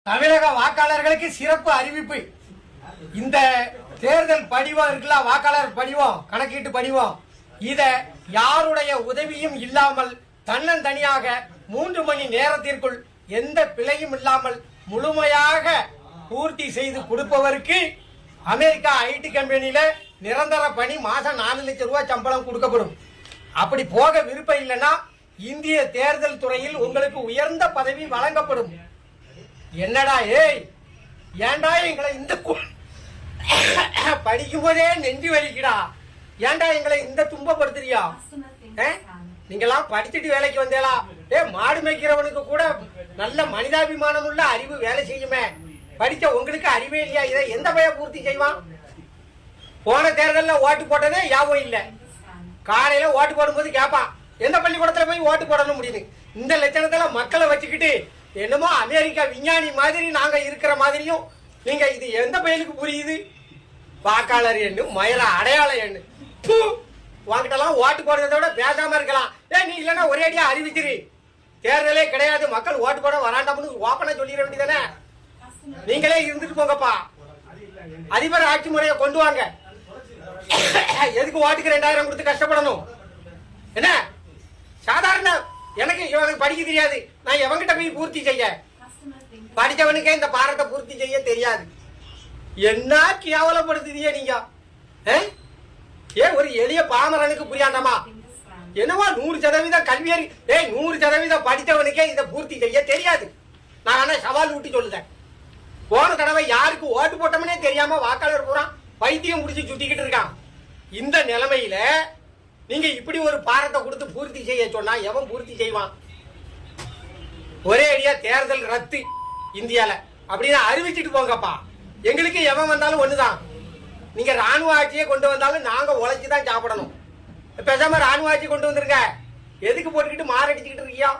தமிழக வாக்காளர்களுக்கு சிறப்பு அறிவிப்பு. இந்த தேர்தல் படிவம் இருக்குல்ல, வாக்காளர் படிவம், கணக்கீட்டு படிவம், இத யாருடைய உதவியும் இல்லாமல் தன்னந்தனியாக 3 மணி நேரத்திற்குள் எந்த பிழையும் இல்லாமல் முழுமையாக பூர்த்தி செய்து கொடுப்பவருக்கு அமெரிக்கா ஐடி கம்பெனியில நிரந்தர பணி, மாசம் 4 லட்சம் ரூபாய் சம்பளம் கொடுக்கப்படும். அப்படி போக விருப்பம் இல்லைன்னா இந்திய தேர்தல் துறையில் உங்களுக்கு உயர்ந்த பதவி வழங்கப்படும். என்னடா ஏய், ஏண்டா எங்களை இந்த படிக்கும் போதே நெஞ்சு வலிக்குடா, ஏண்டா எங்களை இந்த துன்பப்படுத்துறியா? நீங்களாம் படிச்சுட்டு வேலைக்கு வந்தேலா? மாடு மேய்க்கிறவனுக்கு கூட நல்ல மனிதாபிமானம் உள்ள அறிவு வேலை செய்யுமே, படிச்ச உங்களுக்கு அறிவே இல்லையா? இதை எந்த பைய பூர்த்தி செய்வான்? போன தேர்தலில் ஓட்டு போட்டதே யாவும் இல்லை. காலையில ஓட்டு போடும்போது கேட்பான், எந்த பள்ளிக்கூடத்துல போய் ஓட்டு போடணும் முடியுது. இந்த லட்சணத்துல மக்களை வச்சுக்கிட்டு என்னமோ அமெரிக்கா விஞ்ஞானி மாதிரி நாங்க இருக்கிற மாதிரியும் நீங்க இது எந்த பையனுக்கு புரியுது? வாக்காளர் எண்ணு, மயில அடையாள எண்ணு. உங்ககிட்டலாம் ஓட்டு போடுறத விட பேசாம இருக்கலாம். நீ இல்லைன்னா ஒரே அடியா அறிவிச்சிரு, தேர்தலே கிடையாது, மக்கள் ஓட்டு போட வராண்டாம்னு ஓப்பனா சொல்லிட வேண்டியதானே. நீங்களே இருந்துட்டு போங்கப்பா, அதிபர் ஆட்சி முறையை கொண்டு வாங்க. எதுக்கு ஓட்டுக்கு 2000 கொடுத்து கஷ்டப்படணும்? என்ன சாதாரண எனக்கு படிக்க தெரியாது, நான் எவங்கிட்ட போய் பூர்த்தி செய்ய? படிச்சவனுக்கே இந்த பாரத்தை பூர்த்தி செய்ய தெரியாது. என்ன கேவலப்படுத்துதிய நீங்க? ஒரு எளிய பாமரனுக்கு புரியாண்டாமா? என்னவா 100% கல்வியறி, 100% படித்தவனுக்கே இதை பூர்த்தி செய்ய தெரியாது. நான் ஆனா சவால் ஊட்டி சொல்லுதேன். போன தடவை யாருக்கு ஓட்டு போட்டோம்னே தெரியாம வாக்காளர் பூரா பைத்தியம் முடிச்சு சுத்திக்கிட்டு இருக்கான். இந்த நிலைமையில நீங்க இப்படி ஒரு பாரத்தை கொடுத்து பூர்த்தி செய்ய சொன்னா எவன் பூர்த்தி செய்வான்? ஒரே அடியா தேர்தல் ரத்து இந்தியால அப்படின்னு அறிவிச்சுட்டு போங்கப்பா. எங்களுக்கு எவன் வந்தாலும் ஒண்ணுதான். நீங்க ராணுவ ஆட்சியை கொண்டு வந்தாலும் நாங்க உழைச்சுதான் சாப்பிடணும். பேசாம ராணுவ ஆட்சி கொண்டு வந்துருங்க. எதுக்கு போட்டுக்கிட்டு மாரடிச்சுக்கிட்டு இருக்கியா?